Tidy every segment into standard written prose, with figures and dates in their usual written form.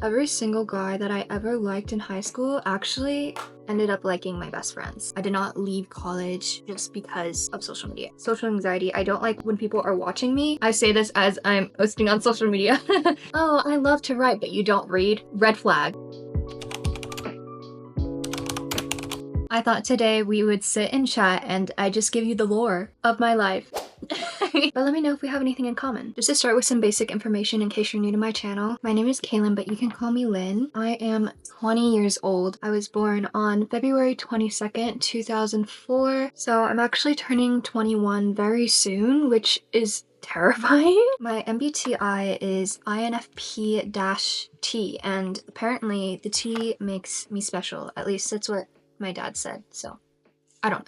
Every single guy that I ever liked in high school actually ended up liking my best friends. I did not leave college just because of social media. Social anxiety. I don't like when people are watching me. I say this as I'm posting on social media. Oh, I love to write, but you don't read. Red flag. I thought today we would sit and chat and I just give you the lore of my life. But let me know if we have anything in common. Just to start with some basic information in case you're new to my channel. My name is Kaelyn, but you can call me Lynn. I am 20 years old. I was born on February 22nd, 2004. So I'm actually turning 21 very soon, which is terrifying. My MBTI is INFP-T, and apparently the T makes me special. At least that's what my dad said, so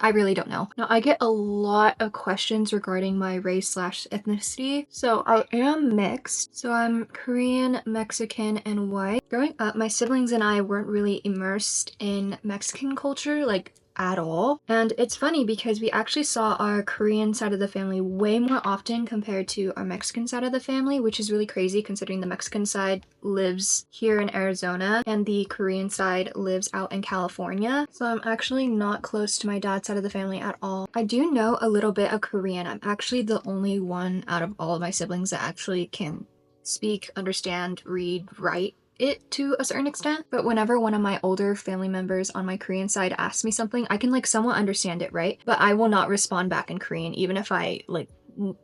I really don't know. Now, I get a lot of questions regarding my race/ethnicity. So I am mixed. So I'm Korean, Mexican, and white. Growing up, my siblings and I weren't really immersed in Mexican culture, like at all. And it's funny because we actually saw our Korean side of the family way more often compared to our Mexican side of the family, which is really crazy considering the Mexican side lives here in Arizona and the Korean side lives out in California. So I'm actually not close to my dad's side of the family at all. I do know a little bit of Korean. I'm actually the only one out of all of my siblings that actually can speak, understand, read, write it to a certain extent. But whenever one of my older family members on my Korean side asks me something, I can like somewhat understand it, right? But I will not respond back in Korean, even if I like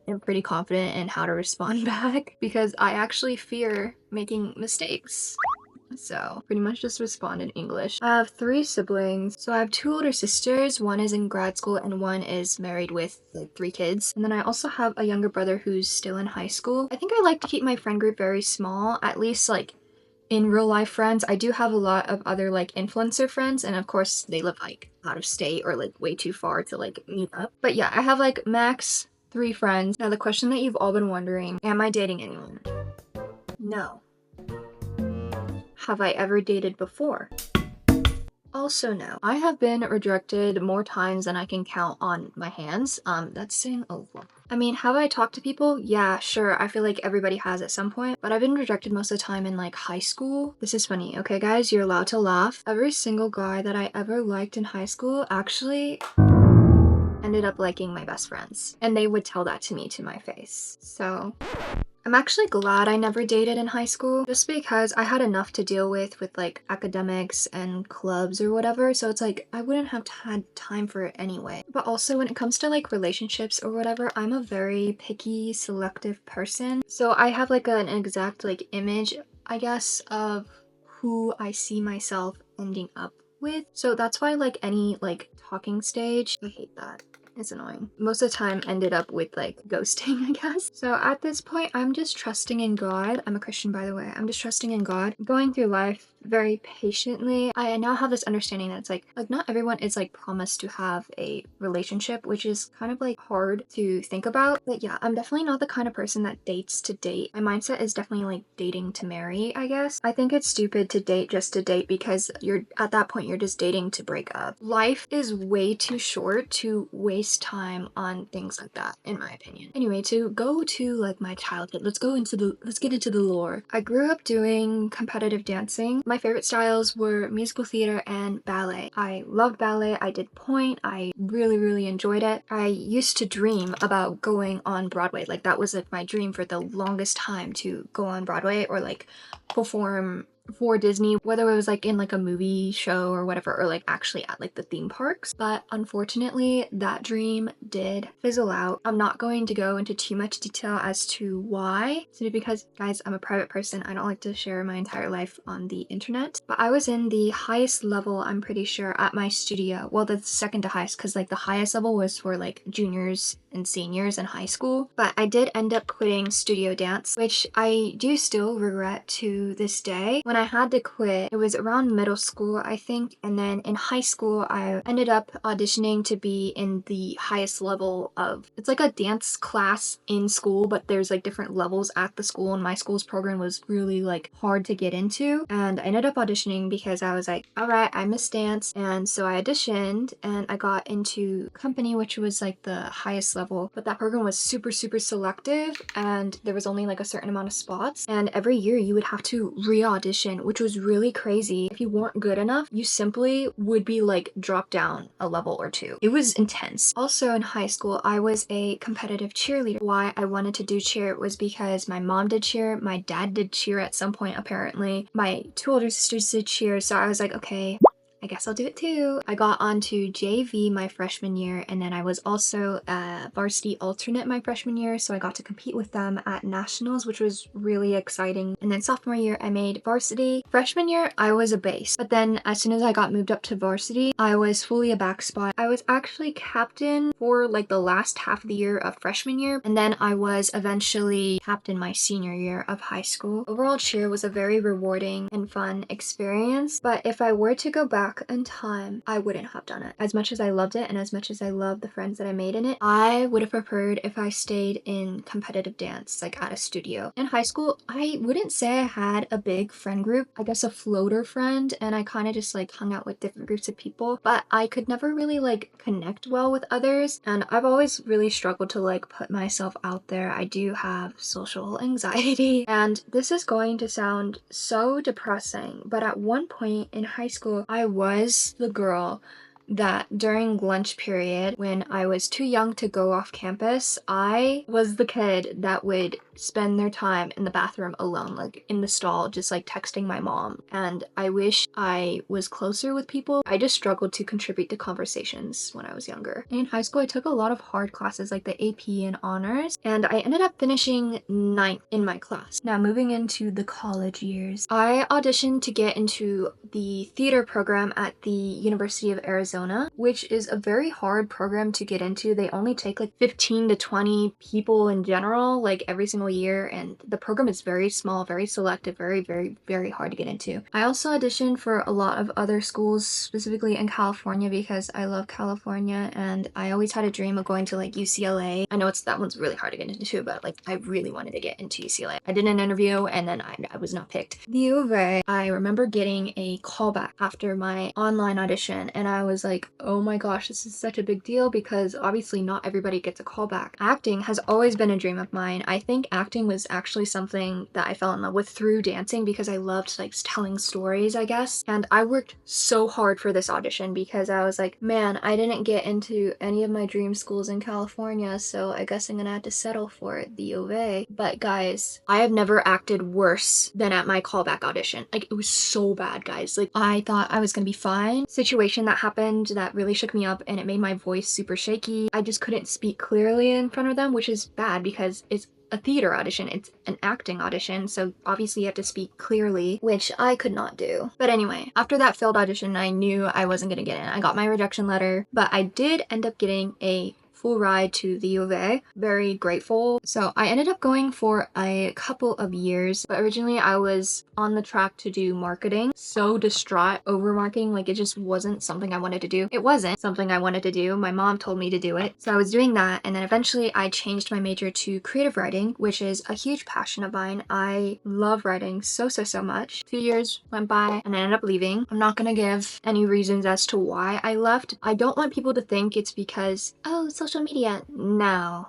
am pretty confident in how to respond back, because I actually fear making mistakes. So pretty much just respond in English. I have 3 siblings. So I have 2 older sisters. One is in grad school and one is married with like 3 kids. And then I also have a younger brother who's still in high school. I think I like to keep my friend group very small, at least like in real life friends. I do have a lot of other like influencer friends, and of course they live like out of state or like way too far to like meet up. But yeah, I have like max 3 friends. Now the question that you've all been wondering, am I dating anyone? No. Have I ever dated before? Also no. I have been rejected more times than I can count on my hands. That's saying a lot. I mean, have I talked to people? Yeah, sure. I feel like everybody has at some point, but I've been rejected most of the time in like high school. This is funny. Okay, guys, you're allowed to laugh. Every single guy that I ever liked in high school actually ended up liking my best friends, and they would tell that to me to my face. So I'm actually glad I never dated in high school, just because I had enough to deal with like academics and clubs or whatever, so it's like I wouldn't have had time for it anyway. But also when it comes to like relationships or whatever, I'm a very picky, selective person. So I have like an exact like image, I guess, of who I see myself ending up with. So that's why like any like talking stage, I hate that. It's annoying. Most of the time ended up with like ghosting, I guess. So at this point, I'm just trusting in God. I'm a Christian, by the way. I'm just trusting in God, going through life very patiently. I now have this understanding that it's like not everyone is like promised to have a relationship, which is kind of like hard to think about. But yeah, I'm definitely not the kind of person that dates to date. My mindset is definitely like dating to marry, I guess. I think it's stupid to date just to date, because you're at that point you're just dating to break up. Life is way too short to waste time on things like that, in my opinion. Anyway, to go to like my childhood, let's get into the lore. I grew up doing competitive dancing. My favorite styles were musical theater and ballet. I loved ballet. I did pointe. I really enjoyed it. I used to dream about going on Broadway. Like that was like my dream for the longest time, to go on Broadway or like perform for Disney, whether it was like in like a movie show or whatever, or like actually at like the theme parks. But unfortunately that dream did fizzle out. I'm not going to go into too much detail as to why, simply because, guys, I'm a private person. I don't like to share my entire life on the internet. But I was in the highest level, I'm pretty sure, at my studio. Well, the second to highest, because like the highest level was for like juniors and seniors in high school. But I did end up quitting studio dance, which I do still regret to this day. When I had to quit, it was around middle school, I think, and then in high school I ended up auditioning to be in the highest level of, it's like a dance class in school, but there's like different levels at the school, and my school's program was really like hard to get into. And I ended up auditioning because I was like, all right, I miss dance. And so I auditioned and I got into company, which was like the highest level, but that program was super selective, and there was only like a certain amount of spots, and every year you would have to re-audition audition, which was really crazy. If you weren't good enough, you simply would be like dropped down a level or two. It was intense. Also in high school, I was a competitive cheerleader. Why I wanted to do cheer was because my mom did cheer, my dad did cheer at some point apparently, my two older sisters did cheer, so I was like, okay, I guess I'll do it too. I got onto JV my freshman year, and then I was also a varsity alternate my freshman year, so I got to compete with them at nationals, which was really exciting. And then sophomore year, I made varsity. Freshman year, I was a base, but then as soon as I got moved up to varsity, I was fully a back spot. I was actually captain for like the last half of the year of freshman year, and then I was eventually captain my senior year of high school. Overall, cheer was a very rewarding and fun experience, but if I were to go back in time, I wouldn't have done it. As much as I loved it and as much as I love the friends that I made in it, I would have preferred if I stayed in competitive dance, like at a studio. In high school, I wouldn't say I had a big friend group, I guess a floater friend, and I kind of just like hung out with different groups of people, but I could never really like connect well with others, and I've always really struggled to like put myself out there. I do have social anxiety, and this is going to sound so depressing, but at one point in high school, I was the girl that during lunch period, when I was too young to go off campus, I was the kid that would spend their time in the bathroom alone, like in the stall, just like texting my mom. And I wish I was closer with people. I just struggled to contribute to conversations when I was younger. In high school, I took a lot of hard classes like the AP and honors, and I ended up finishing 9th in my class. Now moving into the college years, I auditioned to get into the theater program at the University of Arizona, which is a very hard program to get into. They only take like 15 to 20 people in general, like every single year, and the program is very small, very selective, very hard to get into. I also auditioned for a lot of other schools, specifically in California, because I love California and I always had a dream of going to like UCLA. I know that one's really hard to get into, but like I really wanted to get into UCLA. I did an interview and then I was not picked. The U of A, I remember getting a callback after my online audition, and I was like, oh my gosh, this is such a big deal because obviously not everybody gets a callback. Acting has always been a dream of mine. I think acting was actually something that I fell in love with through dancing because I loved like telling stories, I guess. And I worked so hard for this audition because I was like, man, I didn't get into any of my dream schools in California, so I guess I'm gonna have to settle for it, the U of A. But guys, I have never acted worse than at my callback audition. Like, it was so bad, guys. Like, I thought I was gonna be fine. Situation that happened that really shook me up and it made my voice super shaky. I just couldn't speak clearly in front of them, which is bad because it's a theater audition, it's an acting audition, so obviously you have to speak clearly, which I could not do. But anyway, after that failed audition, I knew I wasn't gonna get in. I got my rejection letter, but I did end up getting a full ride to the U of A. Very grateful. So I ended up going for a couple of years, but originally I was on the track to do marketing. So distraught over marketing, like it just wasn't something I wanted to do. It wasn't something I wanted to do. My mom told me to do it. So I was doing that, and then eventually I changed my major to creative writing, which is a huge passion of mine. I love writing so much. 2 years went by and I ended up leaving. I'm not gonna give any reasons as to why I left. I don't want people to think it's because, oh, social media. No.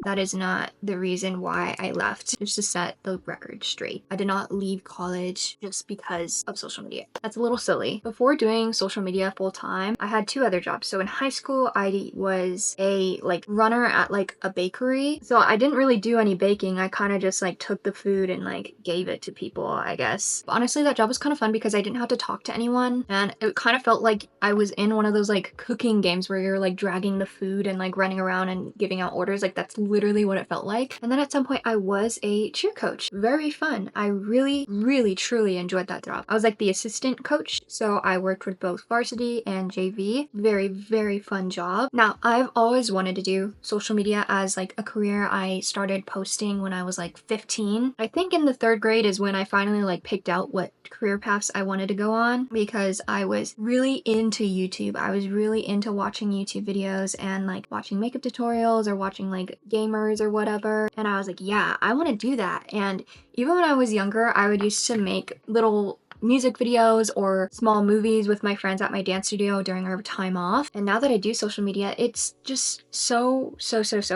That is not the reason why I left. Just to set the record straight. I did not leave college just because of social media. That's a little silly. Before doing social media full time, I had 2 other jobs. So in high school, I was a like runner at like a bakery. So I didn't really do any baking. I kind of just like took the food and like gave it to people, I guess. But honestly, that job was kind of fun because I didn't have to talk to anyone. And it kind of felt like I was in one of those like cooking games where you're like dragging the food and like running around and giving out orders. Like that's literally what it felt like. And then at some point I was a cheer coach. Very fun. I really truly enjoyed that job. I was like the assistant coach, so I worked with both varsity and JV. Very fun job. Now, I've always wanted to do social media as like a career. I started posting when I was like 15. I think in the 3rd grade is when I finally like picked out what career paths I wanted to go on, because I was really into YouTube. I was really into watching YouTube videos and like watching makeup tutorials or watching like gamers or whatever. And I was like, yeah, I want to do that. And even when I was younger, I would used to make little music videos or small movies with my friends at my dance studio during our time off. And now that I do social media, it's just so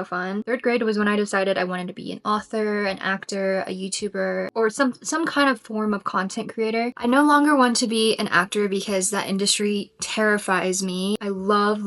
fun. Third grade was when I decided I wanted to be an author, an actor, a YouTuber, or some kind of form of content creator. I no longer want to be an actor because that industry terrifies me. I love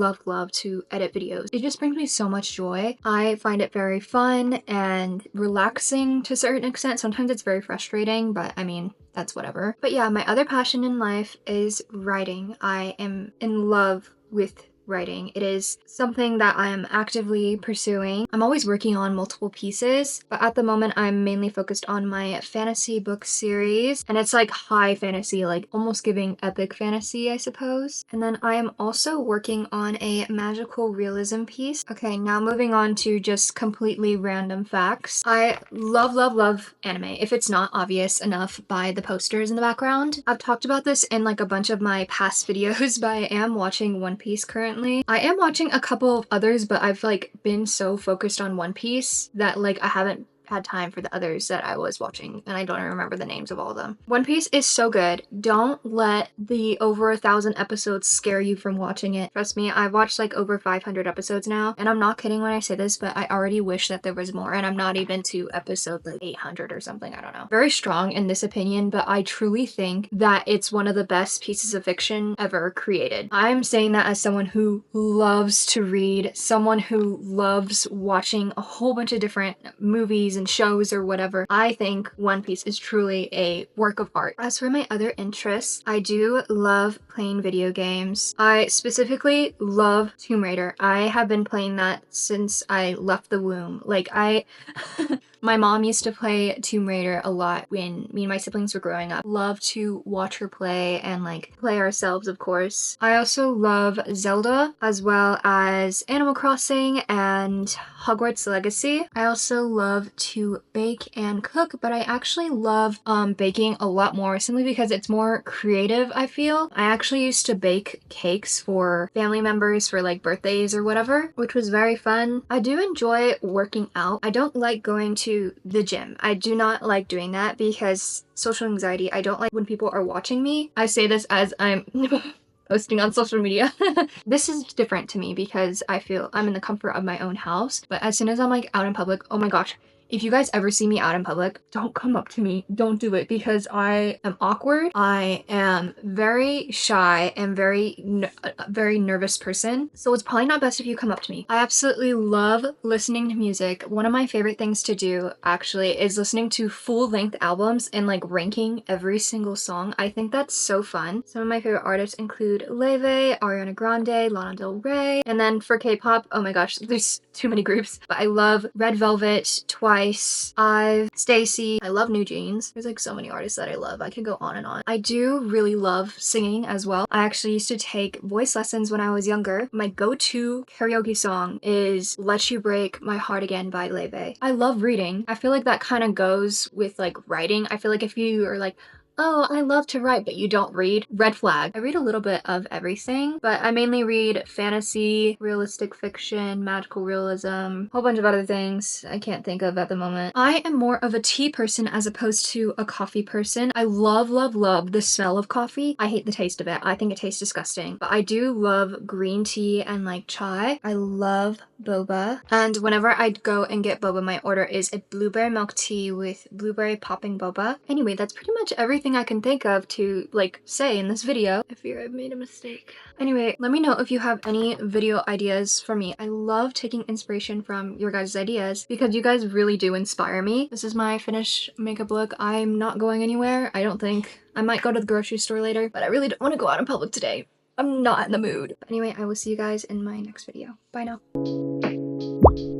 to edit videos. It just brings me so much joy. I find it very fun and relaxing to a certain extent. Sometimes it's very frustrating, but I mean, that's whatever. But yeah, my other passion in life is writing. I am in love with writing. It is something that I am actively pursuing. I'm always working on multiple pieces, but at the moment I'm mainly focused on my fantasy book series, and it's like high fantasy, like almost giving epic fantasy, I suppose. And then I am also working on a magical realism piece. Okay, now moving on to just completely random facts. I love anime, if it's not obvious enough by the posters in the background. I've talked about this in like a bunch of my past videos, but I am watching One Piece currently. I am watching a couple of others, but I've like been so focused on One Piece that like I haven't had time for the others that I was watching, and I don't remember the names of all of them. One Piece is so good. Don't let the over 1,000 episodes scare you from watching it. Trust me, I've watched like over 500 episodes now, and I'm not kidding when I say this, but I already wish that there was more, and I'm not even to episode like 800 or something, I don't know. Very strong in this opinion, but I truly think that it's one of the best pieces of fiction ever created. I'm saying that as someone who loves to read, someone who loves watching a whole bunch of different movies and shows or whatever. I think One Piece is truly a work of art. As for my other interests, I do love playing video games. I specifically love Tomb Raider. I have been playing that since I left the womb. Like my mom used to play Tomb Raider a lot when me and my siblings were growing up. Love to watch her play and like play ourselves, of course. I also love Zelda as well as Animal Crossing and Hogwarts Legacy. I also love to bake and cook, but I actually love baking a lot more simply because it's more creative, I feel. I actually used to bake cakes for family members for like birthdays or whatever, which was very fun. I do enjoy working out. I don't like going to the gym. I do not like doing that because social anxiety. I don't like when people are watching me. I say this as I'm posting on social media. This is different to me because I feel I'm in the comfort of my own house, but as soon as I'm like out in public, oh my gosh, if you guys ever see me out in public, don't come up to me. Don't do it because I am awkward. I am very shy and very nervous person. So it's probably not best if you come up to me. I absolutely love listening to music. One of my favorite things to do actually is listening to full-length albums and like ranking every single song. I think that's so fun. Some of my favorite artists include Leve, Ariana Grande, Lana Del Rey, and then for K-pop, oh my gosh, there's too many groups, but I love Red Velvet, Twice, IVE, Stacy. I love New Jeans. There's like so many artists that I love. I could go on and on. I do really love singing as well. I actually used to take voice lessons when I was younger. My go-to karaoke song is Let You Break My Heart Again by Leve. I love reading. I feel like that kind of goes with like writing. I feel like if you are like, oh, I love to write, but you don't read, red flag. I read a little bit of everything, but I mainly read fantasy, realistic fiction, magical realism, a whole bunch of other things I can't think of at the moment. I am more of a tea person as opposed to a coffee person. I love the smell of coffee. I hate the taste of it. I think it tastes disgusting, but I do love green tea and like chai. I love boba, and whenever I go and get boba, my order is a blueberry milk tea with blueberry popping boba. Anyway, that's pretty much everything I can think of to like say in this video. I fear I've made a mistake. Anyway, let me know if you have any video ideas for me. I love taking inspiration from your guys' ideas because you guys really do inspire me. This is my finished makeup look. I'm not going anywhere, I don't think. I might go to the grocery store later, but I really don't want to go out in public today. I'm not in the mood. But anyway, I will see you guys in my next video. Bye now.